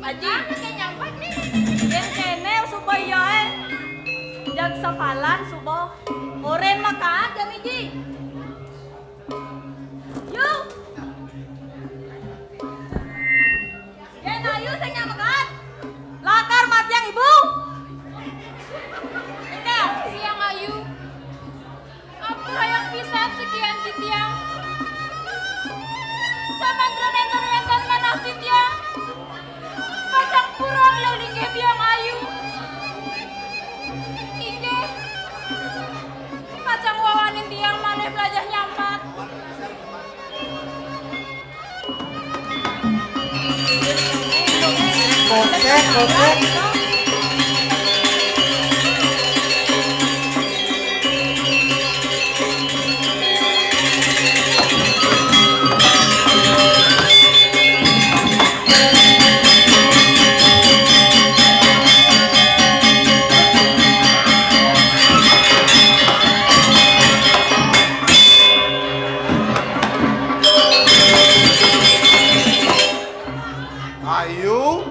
Aji, yang kene supaya jag sapalan subo. Oren makaan kami ji. Yuk. Gen ayu saya makan. Lakar matiang ibu. Ika, Tiang ayu. Apa hayang pisan sekian titiang? Samandra nenten-nenten manah titiang. Pacang purang leuling biang ayu. Inggih. Pacang wawanin tiang maneh belajar nyampat. Kocek. Ayu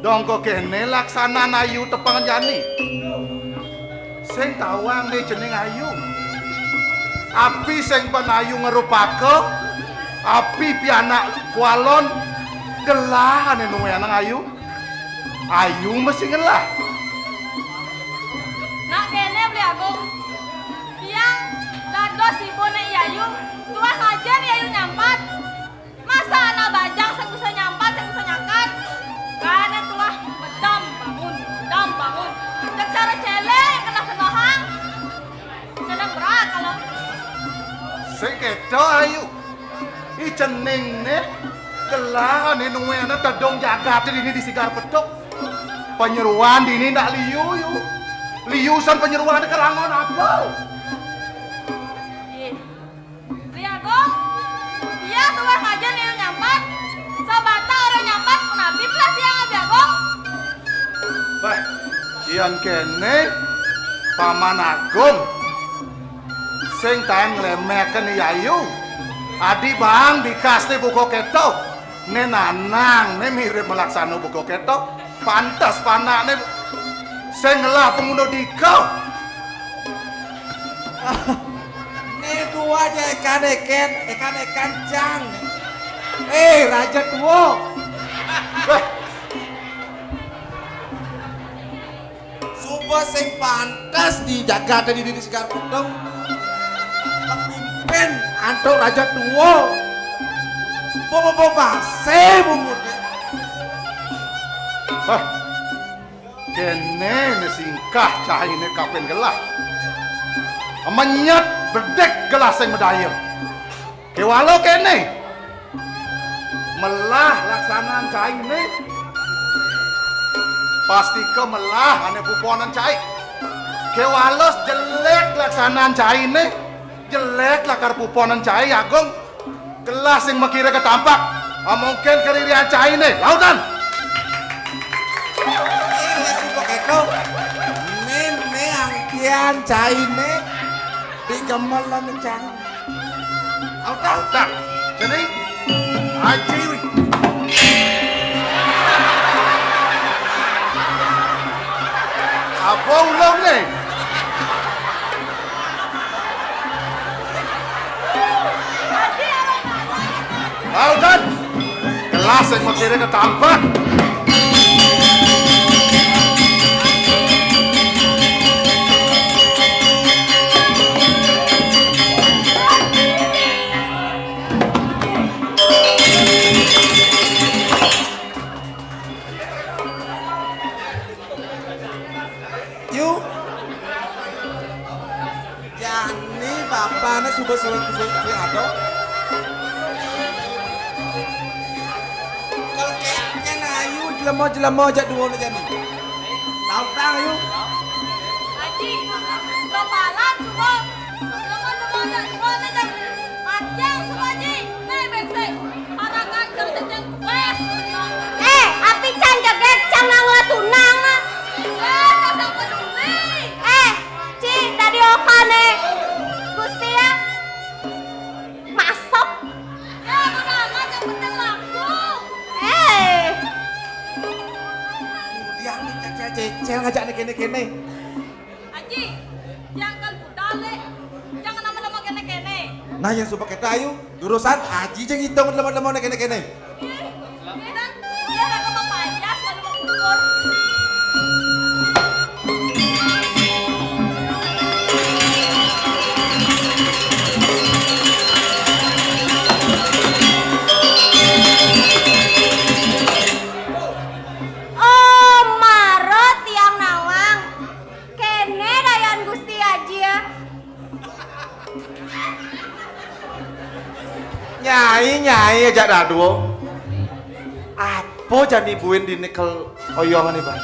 dongko kene laksanan ayu tepang jani sing tawang nih jeneng ayu api sing penayu ngerupake api pianak kualon gelah ane nuwe anang ayu mesti ngelah nak kene beli agung. Tiang dados ibu nek ayu, tua ngajar ayu nyampat. Masa anak bajang sing bisa nyampat, sing bisa nyakat. Karena tua bedam bangun. Dan cara cele yang kena kenohang. Senang berat kalau. sing kedo ayu i jeneng ne gelah ane nuwe anang tedong jagat ini di sigar pedok penyeruan dini ndak liusan penyeruan di kerangon apa Beli agung. Dia tua ngajar ayu nyampat. Sabata orang nyampat nabi plus dia ngabi agung. Baik, kian kene paman agung sing tan nglemeken yayu adi bang dikasih buku ketok ne nanang ne mirip melaksana buku ketok pantas panak ne sing ngelah pengundo dikau Nih dua aja ikan cang. Raja tua. Sumpah sing pantas dijaga tadi di Sekar Pedong. Pemimpin antuk raja tua. Bobo base bumut. Wah, kene ne singkah cahine kapen gelah menyet bedek gelah sing medaya kewalo kene melah laksanaan cahine pasti ke melah ane puponan cai kewalos jelek laksanaan cahine jelek lakar puponan cai agung gelah sing mekira ketampak mungkin keririan cahine lautan Sumpah keto. Meme angkian caine di gemelan cang. Autak, jadi aji wi. Apa ulang nih? Autak, kelas yang makirnya ketampak. Yuk. Jani bapaknya subuh subuh atau kalau keken ayu jelema aja dua nih jani. Tautang ayu. Aji, sapalan semua. Semua nih panjang semua ji. Nih bengse. Parakan kerjaan wes. Api can joget can ngangla tunang. Kasang peduli. Ci tadi okane. Gusti ya. Masuk. Ya, benar, yang penting laku. kecel ngajak kene-kene. Aji, jangan budale. Jangan nama-nama kene-kene. Nah yang suka kita ayu, urusan aji jeng hitung lemah-lemah kene-kene. Dan dia gak ke pajas lalu mau kukur. Oh, maro tiang nawang. Kene dayan Gusti Haji ya. Nyai aja dadu. Apa jadi buin di nikel oyongan nih bang?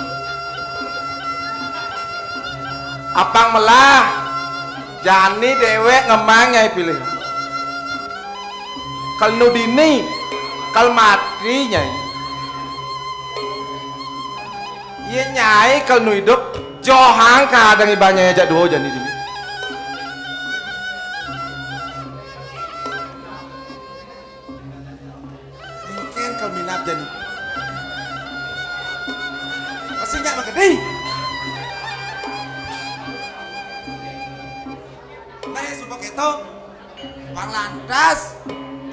Apang melah, jani dewek ngemang nyai pilih. Kal nudini, kal mati nyai. Iya nyai kal nu hidup, johang kadang ibanya aja dua jani dini. Mungkin kal minap jani. Masih nyak magede. Nah supaya kita Bang lantas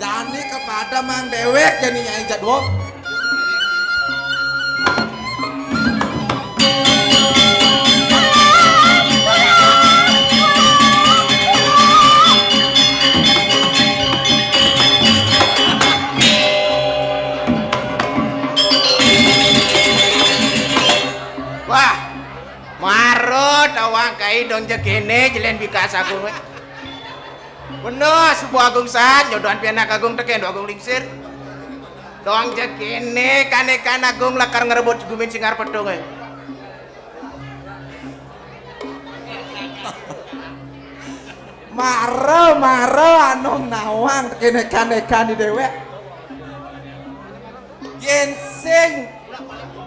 jani kepada mang dewek jani nyai jadwo. Wah, marot awang kai dong jekene jelen bikas agung. Bener sebuah agung san nyodoan pianak agung teken agung lingsir. Dong jekene kanekan agung lakar ngerebut gumin singar pedong. Maro anong nawang kene-kanekan di dewek. Yen sing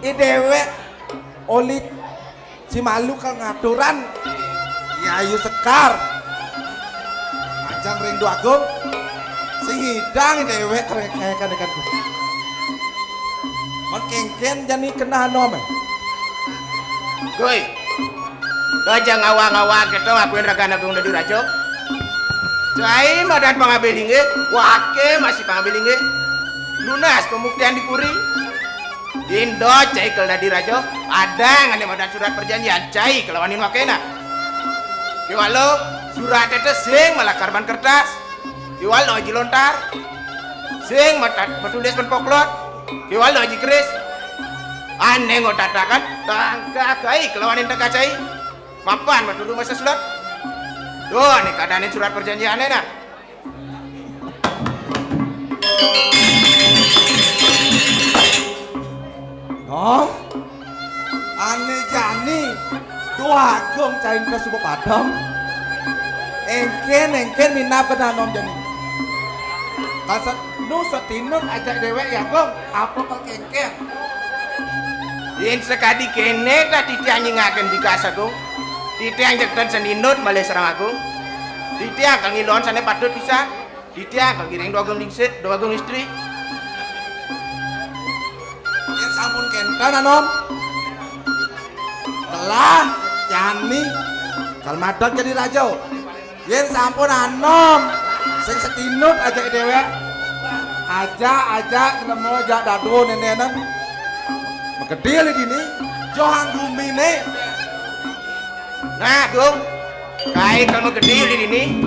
i dewek oli si malu kal ngaturan Yayu Sekar Majang ring dua agung sing hidang dewek kayak-kanekan Mengkengken jani kena nome. Goi. Raja ngawang-ngawang ketong akuin raga agung dari rajo. Cai madan pangabilinge, wake masih pangabilinge. Lunas pembuktian dipuri. Indo cai kel dari rajo, ada ngane madan surat perjanjian cai kelawanin wakena. Kiwalo surat itu sing malah karban kertas. Kiwalo aji lontar. Sing metulis penpoklot. Kiwalo aji keris. Aneh ngotatakan tangga kai kelawanin tangga cai. Mapan matulu masa sulat. Doh, nih keadaan surat perjanjiannya nak. No, ane jani dua agung cain ke subuh padam. Engken minap ke danom jani. Kasat nu setinun ajak dewek ya gong. Apa kal engken? In sekadi kene tadi tiang ngaken bikas agung. Ditiang jektan seninut malih serang agung. Ditiang kang ngilon sana patut bisa. Ditiang kang giring dua agung lingsit, dua agung istri. Yen sampun kentan anom. Telah jani kal madal jadi raja. Yen sampun anom sing setinut ajak dewek. Aja nemu ajak dadu nenenan. Megedil ini johang gumine. Nah, Gung. Kai kalau gede ini.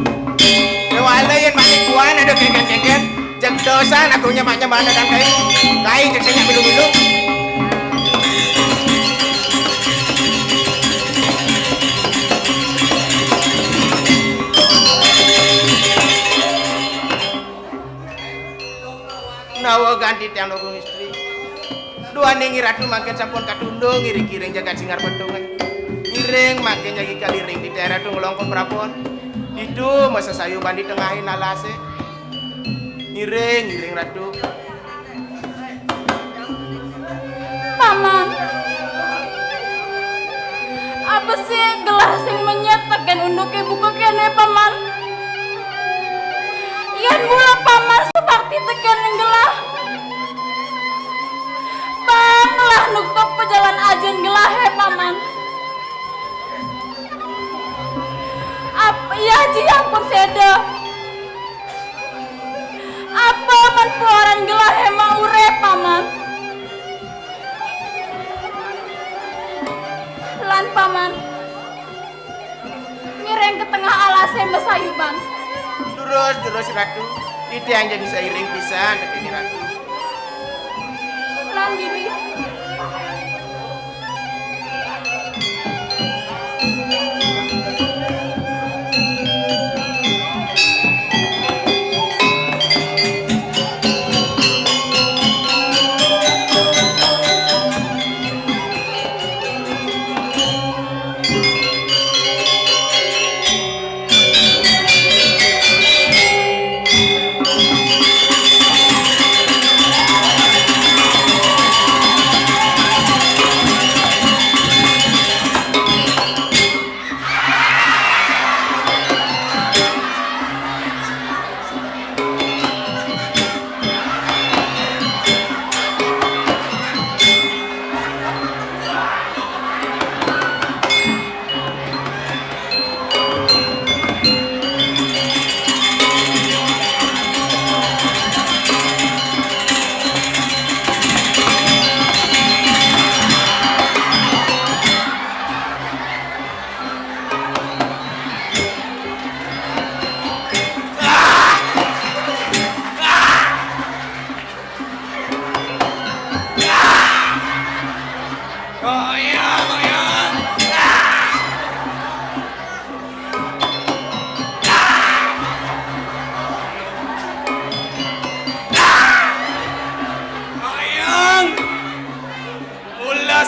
Kewala yang manik buan ada kengken-kengken. Jeng dosan aku nyemak-nyemak dan kai. Kai jeng senyak bilu-bilu. Nawa ganti tiang logung istri. Dua nengi ratu makin sampun katundung ngiri-kiring jaga singar pedungan. Giring makin nyagi kaliring di daerah tuh ngelongkon prapon. Itu masa sayu bandi tengahin alase. Giring ratu. Paman, apa sih gelas yang menyatakan untuk ibu kene paman? Yan mula paman seperti tekan yang gelah. Banglah nuktok pejalan ajen gelah he paman. paman. Apa ya jiang pun seda. Apa man orang gelah emang urep paman. Lan paman. Ngereng ke tengah alasnya besayuban. Terus ratu. Itu yang jadi seiring pisan ini ratu. Lan diri.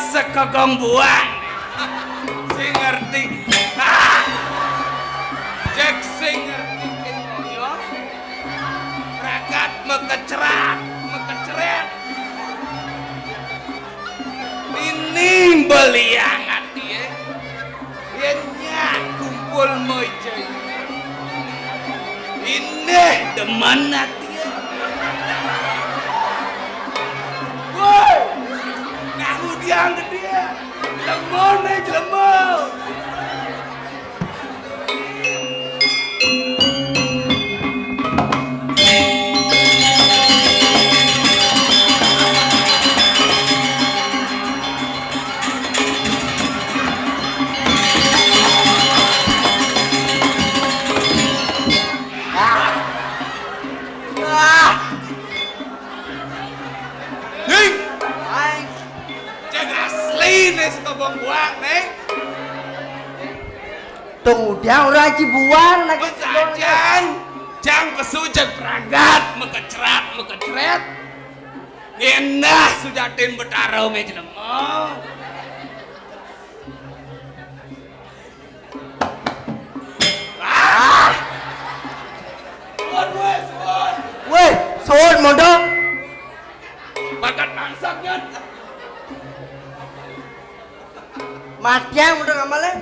Sekagong buang sing ngerti Jack sing ngerti yo ragat mekeceret ini beliang hati ya kumpul moje ini demen hati woi kamu dianggap dia lemon aja lemon Tunggu dia orang cibuan lagi pesajan jang pesujak peragat mekeceret indah sujatin betaro meja lemong weh suun mondok bakat mangsaknya matiang udah ngamalnya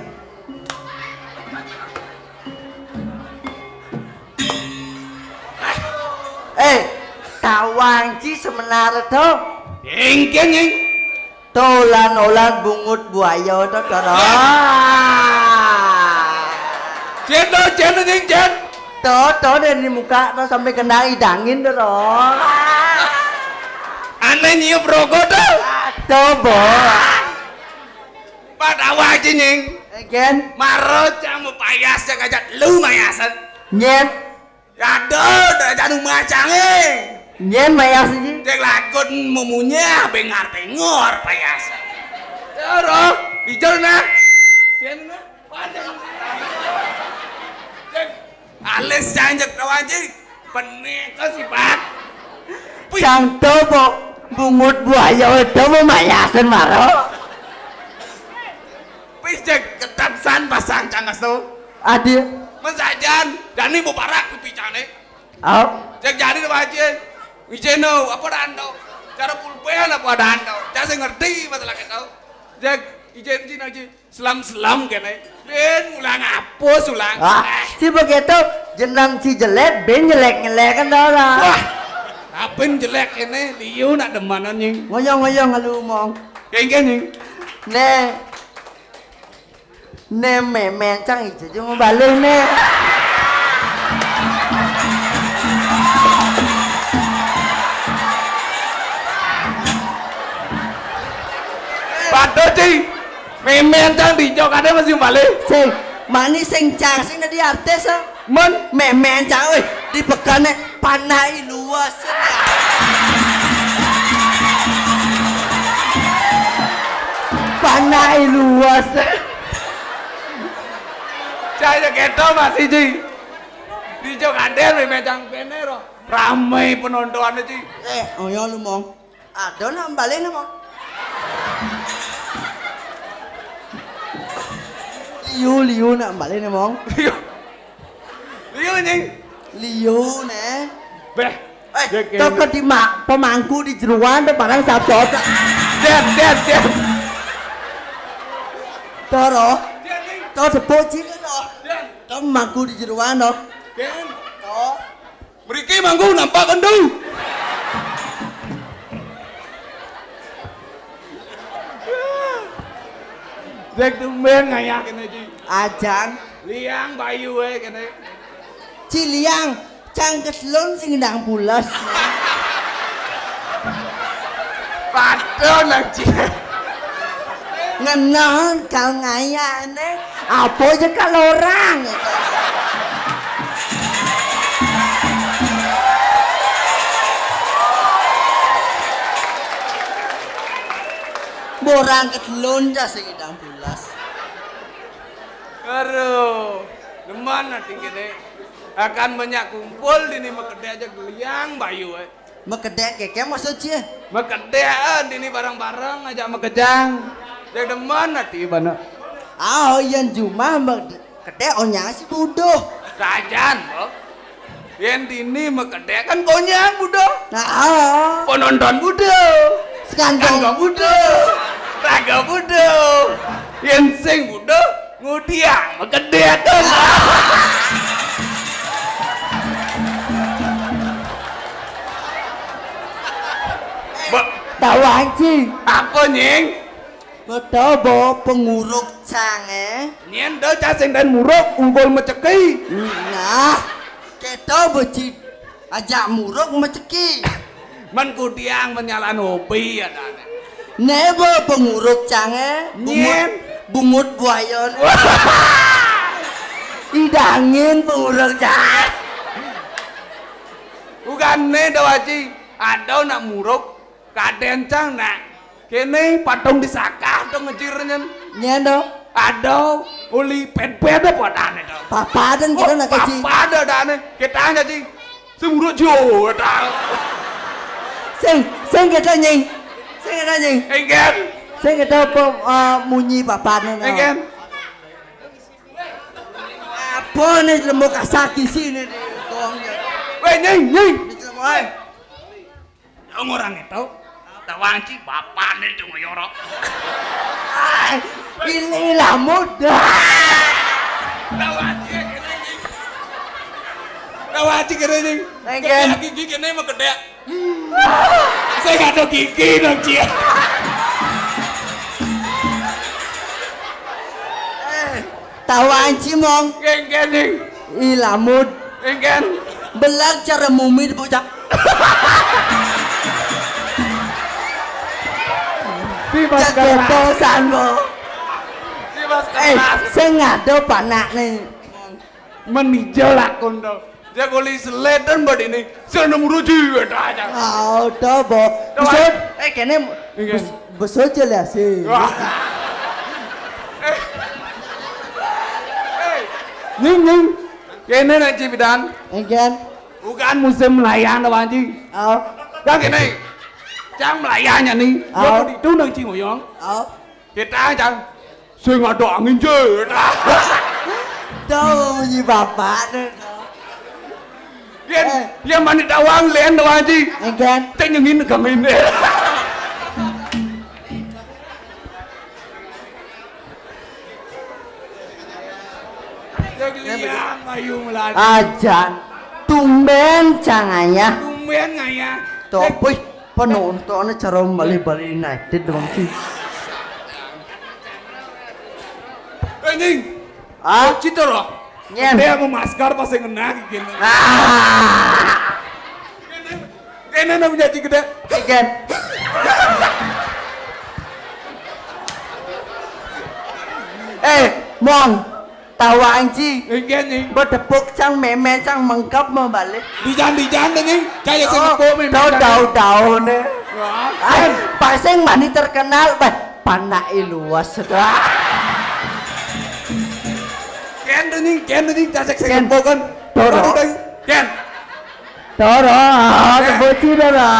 tawangci semenar tuh ingkeng tolan-olan bungut buaya tuh cendol ingkeng tuh dari muka tuh sampai kena idangin tuh aneh nyiup rogo tuh bo pada wajib nying again marot yang mau payas yang ngajak lu mayasan nyet aduh dah janu macangnya nyen mayas sih cek lakon memunya bengar pengor payas ya roh hijau nah cek alis janjak tawaji penik ke sifat canto bo bungut buaya itu mau mayasan maro pijek ketapsan pasang cangas tuh adik mensajan dani mau parak pipicane cek jadi tawaji Wijeno, apa rando? Cara pulpen apa rando? Cara ngerti masalah kita. Jak, ijen aja selam kene. Ben ulang apa ulang? Si begitu jenang si jelek, ben jelek kan dah. Wah, apa jelek kene? Liu nak demanan nying. Ngoyong ngalumong. Kengke nying. Ne, Ne memen cang ijo cuma balik ne. Padha Ci. Memen cang dijok ade masih balik. Sing mani sing cang sing dadi artis ah. Men Memen cang euy dibekane panai luas. Panai luas. saya keto masih Ci. Dijok ade memen cang kene ro. Ramai penontonnya Ci. Oyo lu mong. Ada nak balik na mong. Liu nak balik na mong. Liu nying. Liu nè. Beh. Tao có đi mạng pemangku di jeruan tuh barang sabot. Den. Tao roh. Den nying. Tao sebut cik roh. Den. Tao pemangku di jeruan roh. Den. Tao. Mriki mangku nampak kendu. Dek tumben ngayak kene Ci. Ajang. Liang bayu kene. Ciliang. Cangket lon sing ndang pulas. Padha nang Ci. Ngenon kau ngayane. Apa aja kalau orang. Borang ketelun jas sing ndang pulas. Aduh, deman nanti kene akan banyak kumpul di Mekede aja geliang bayu Mekedek keke maksud cie. Mekedean di bareng-bareng aja mekejang. Jadi deman nanti bana. Ah, yang cuma mekedek onyang si buduh. Rajan, bro. Yang dini Mekede kan konyang budo. Nah, Penonton budo. sekantong Raga budo. Raga budo. Yang sing budo ngudiang Mekede kan. tahu anjing. Apa nying? Betul bo penguruk cange. Nyen do cacing dan muruk unggul meceki. Nah, kita beci ajak muruk meceki. Men kudiang menyalan hobi ya dan. Nebo penguruk cange. Nyen. Bungut buayon. Idangin penguruk cange. Bukan nih dawaci. Ada nak muruk. Kaden cang nak. Kene patung disakah dong ngecirnya. Nyendo. Ada uli pet-pet apa dane dong. Papadan kita nak kecil. Papa ada dane. Kita aja sih. Semurut jo dah. Sing kita nying. Sing kita nying. Engen. Sing kita munyi papadan. Engen. Apa nih lemuk kasaki sini nih. Weh nying. Dicemai. Ông orang itu. Tawang ci bapak nih cuma yorok. Ini lah mudah. Dawaci kene nih. Engen. Gigi kene mah gede. Saya nggak ada gigi dong Ci. Tahu anci mong. Engen nih. Ilamud. Engen. Belag cara mumi di bocah. Bebas Keposan mo. Bebas Saya ngado panak nih. Menijau lakon dong. Dia kuli seleden bad ini. Saya nemu ruji aja. Oh, dobo. Besok, kene besok jelas sih. Nying. Kene nak cibidan. Enggan. Bukan musim melayang dah anjing. Oh, Kan kene. Cang melayangnya nih. Gua itu nang Ci Ngoyong. oh. Kita cang. Saya nggak ada angin je. Tahu munyi bapak nih. Yang mana dawang len dah anjing. Enggan. Cang nyengin gamin deh. Liang ayu melati. Ajan. Tumben canganya. Tumben ngaya. Tapi penontonnya cara Bali United dong sih. nying. Ah, Cito loh. nyen. Dia mau maskar pas ngena gini. Ah, Kene namanya cing gede. ikan. Mong, tawa anjing. Ingin nying. Berdepuk cang meme cang mengkap mau balik. Di jalan nying. Kayak sing po memang. Daun nih. Pak Seng mani terkenal, panai luas sudah. Ken nying cacek sing Ken. po kan. Doro. Ken. Doro, bocil doro.